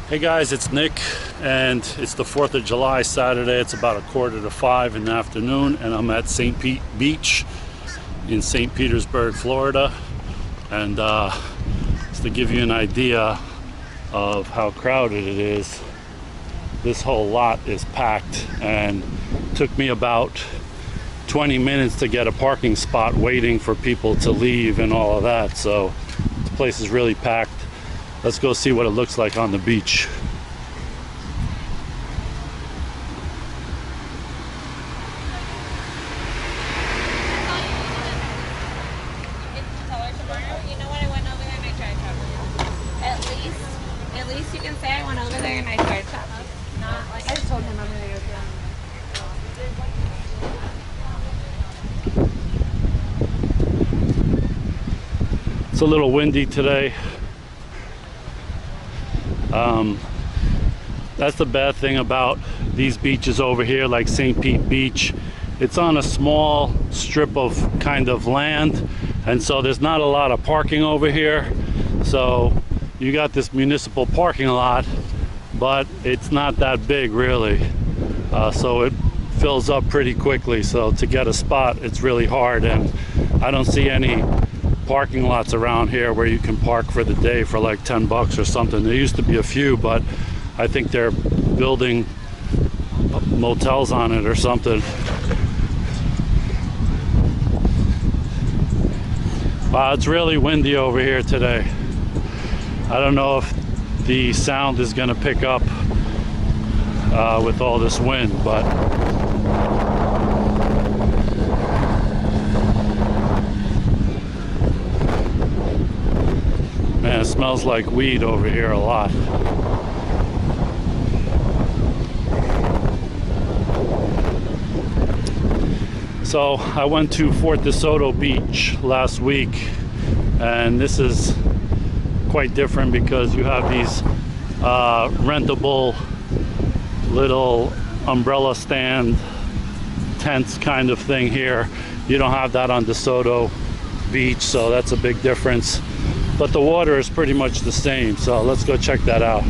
Hey guys, it's Nick, and it's the 4th of July, Saturday. It's about 4:45 in the afternoon, and I'm at St. Pete Beach in St. Petersburg, Florida. And just to give you an idea of how crowded it is, this whole lot is packed, and it took me about 20 minutes to get a parking spot waiting for people to leave and all of that. So this place is really packed. Let's go see what it looks like on the beach. At least you can say I went over there and I tried shopping. Not like I just told him I'm gonna go. It's a little windy today. That's the bad thing about these beaches over here, like St. Pete Beach. It's on a small strip of kind of land, and so there's not a lot of parking over here. So you got this municipal parking lot, but it's not that big really. So it fills up pretty quickly. So to get a spot, it's really hard, and I don't see any parking lots around here where you can park for the day for like 10 bucks or something. There used to be a few, but I think they're building motels on it or something. Wow, it's really windy over here today. I don't know if the sound is going to pick up with all this wind, but man, it smells like weed over here a lot. So I went to Fort DeSoto Beach last week, and this is quite different because you have these rentable little umbrella stand tents kind of thing here. You don't have that on DeSoto Beach, so that's a big difference. But the water is pretty much the same, so let's go check that out.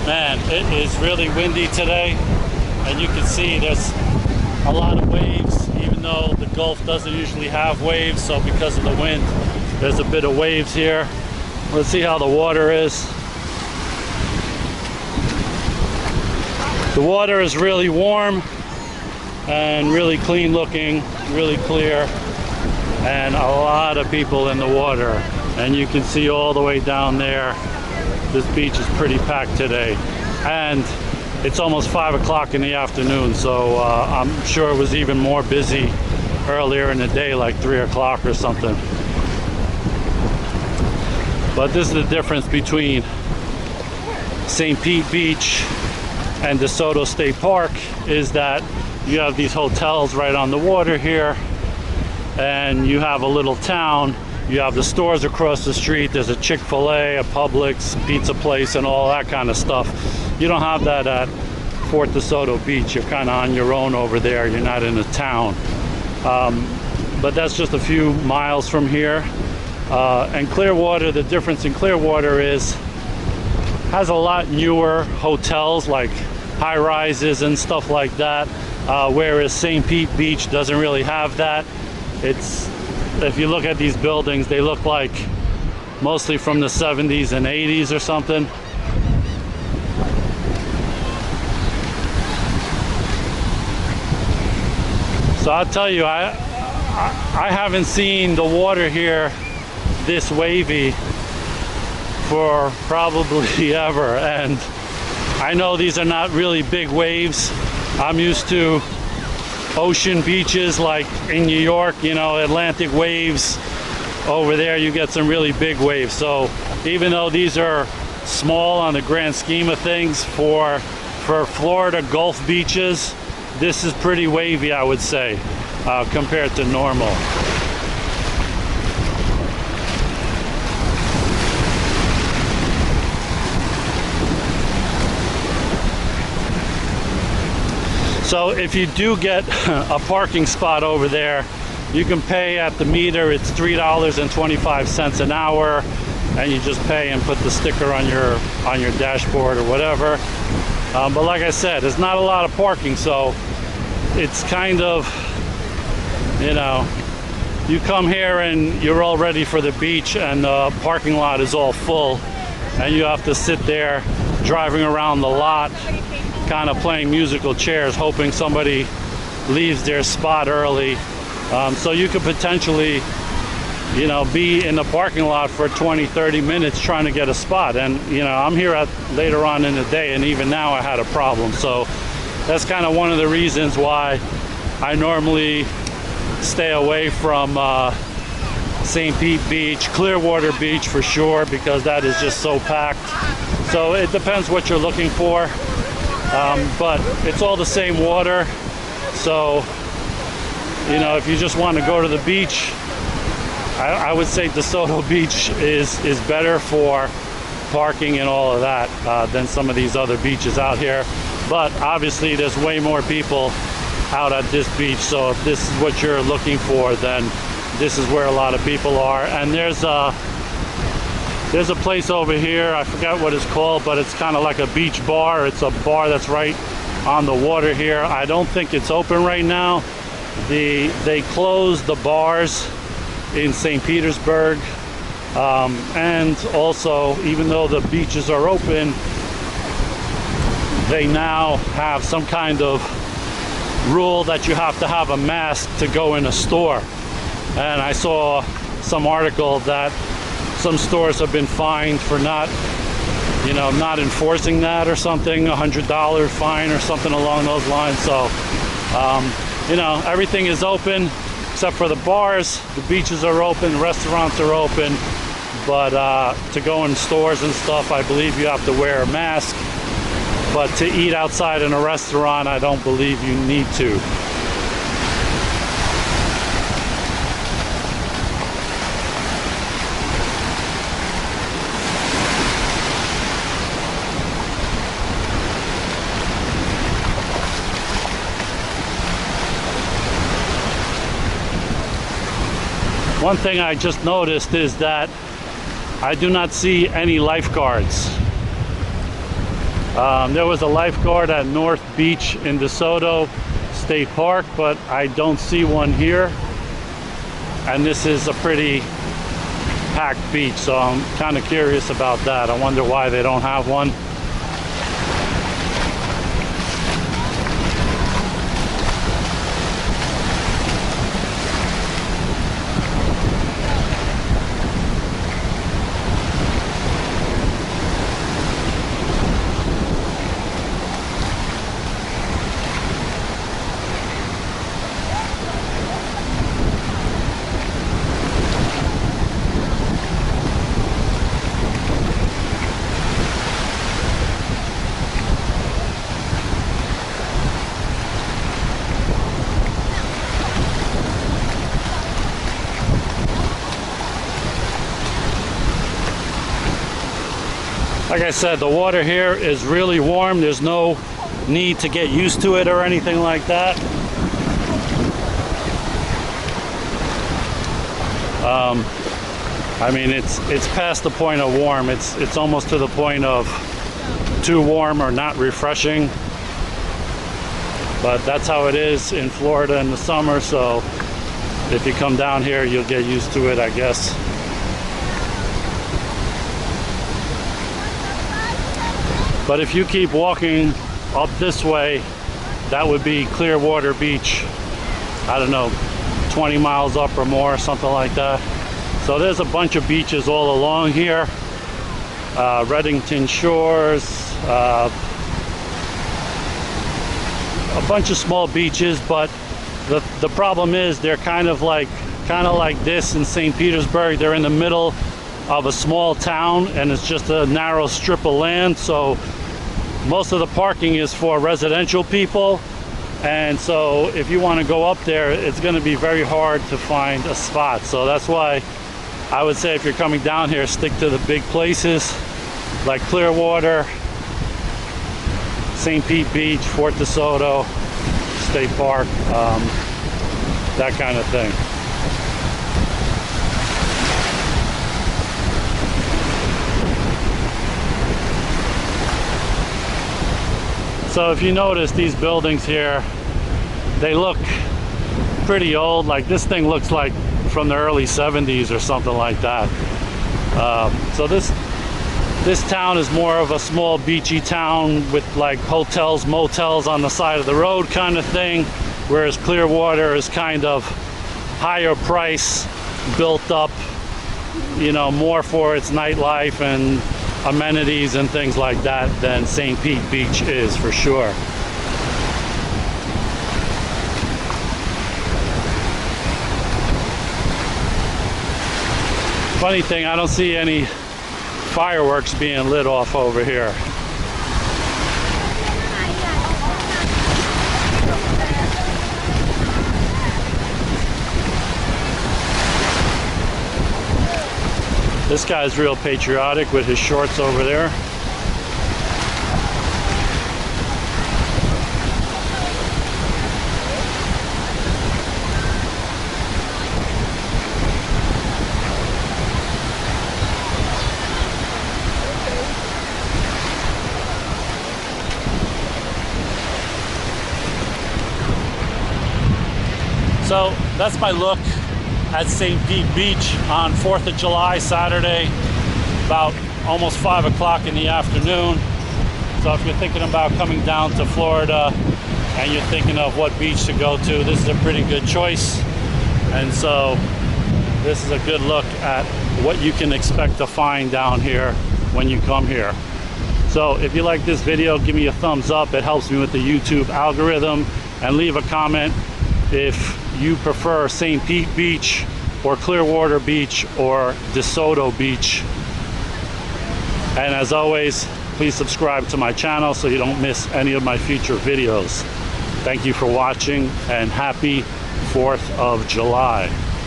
Man, it is really windy today, and you can see there's a lot of waves, even though the Gulf doesn't usually have waves. So because of the wind, there's a bit of waves here. Let's see how the water is. The water is really warm and really clean looking, really clear, and a lot of people in the water. And you can see all the way down there. This beach is pretty packed today, and it's almost 5 o'clock in the afternoon, so I'm sure it was even more busy earlier in the day, like 3 o'clock or something. But this is the difference between St. Pete Beach and DeSoto State Park, is that you have these hotels right on the water here, and you have a little town. You have the stores across the street. There's a Chick-fil-A, a Publix, pizza place, and all that kind of stuff. You don't have that at Fort DeSoto Beach. You're kind of on your own over there. You're not in a town. But that's just a few miles from here. And Clearwater, the difference in Clearwater has a lot newer hotels, like high-rises and stuff like that, whereas St. Pete Beach doesn't really have that. If you look at these buildings, they look like mostly from the 70s and 80s or something. So I'll tell you, I haven't seen the water here this wavy for probably ever, and I know these are not really big waves. I'm used to ocean beaches like in New York, you know, Atlantic waves over there you get some really big waves. So even though these are small on the grand scheme of things, for Florida Gulf beaches, this is pretty wavy, I would say, compared to normal. So if you do get a parking spot over there, you can pay at the meter. It's $3.25 an hour, and you just pay and put the sticker on your dashboard or whatever. But like I said, there's not a lot of parking, so it's kind of, you know, you come here and you're all ready for the beach, and the parking lot is all full, and you have to sit there driving around the lot, kind of playing musical chairs, hoping somebody leaves their spot early. So you could potentially, you know, be in the parking lot for 20-30 minutes trying to get a spot. And you know, I'm here later on in the day, and even now I had a problem. So that's kind of one of the reasons why I normally stay away from St. Pete Beach, Clearwater Beach for sure, because that is just so packed. So it depends what you're looking for. But it's all the same water, so you know, if you just want to go to the beach, I would say DeSoto Beach is better for parking and all of that than some of these other beaches out here. But obviously there's way more people out at this beach, so if this is what you're looking for, then this is where a lot of people are. And there's a place over here, I forgot what it's called, but it's kind of like a beach bar. It's a bar that's right on the water here. I don't think it's open right now. They closed the bars in St. Petersburg, and also, even though the beaches are open, they now have some kind of rule that you have to have a mask to go in a store. And I saw some article that some stores have been fined for not enforcing that or something, $100 fine or something along those lines. So, you know, everything is open except for the bars. The beaches are open, restaurants are open, but to go in stores and stuff, I believe you have to wear a mask. But to eat outside in a restaurant, I don't believe you need to. One thing I just noticed is that I do not see any lifeguards. There was a lifeguard at North Beach in DeSoto State Park, but I don't see one here. And this is a pretty packed beach, so I'm kind of curious about that. I wonder why they don't have one. Like I said, the water here is really warm. There's no need to get used to it or anything like that. I mean, it's past the point of warm. It's almost to the point of too warm or not refreshing. But that's how it is in Florida in the summer. So if you come down here, you'll get used to it, I guess. But if you keep walking up this way, that would be Clearwater Beach. I don't know, 20 miles up or more, something like that. So there's a bunch of beaches all along here. Reddington Shores, a bunch of small beaches, but the problem is they're kind of like kind of like this in St. Petersburg. They're in the middle of a small town and it's just a narrow strip of land, so most of the parking is for residential people, and so if you want to go up there, it's going to be very hard to find a spot. So that's why I would say if you're coming down here, stick to the big places like Clearwater, St. Pete Beach, Fort DeSoto State Park, that kind of thing. So if you notice these buildings here, they look pretty old. Like this thing looks like from the early 70s or something like that. So this town is more of a small beachy town with like hotels, motels on the side of the road kind of thing, whereas Clearwater is kind of higher price, built up, you know, more for its nightlife and amenities and things like that than St. Pete Beach is, for sure. Funny thing, I don't see any fireworks being lit off over here. This guy's real patriotic with his shorts over there. So that's my look at St. Pete Beach on 4th of July, Saturday, about almost 5 o'clock in the afternoon. So if you're thinking about coming down to Florida and you're thinking of what beach to go to, this is a pretty good choice. And so this is a good look at what you can expect to find down here when you come here. So if you like this video, give me a thumbs up. It helps me with the YouTube algorithm, and leave a comment if you prefer St. Pete Beach or Clearwater Beach or DeSoto Beach. And as always, please subscribe to my channel so you don't miss any of my future videos. Thank you for watching, and happy 4th of July.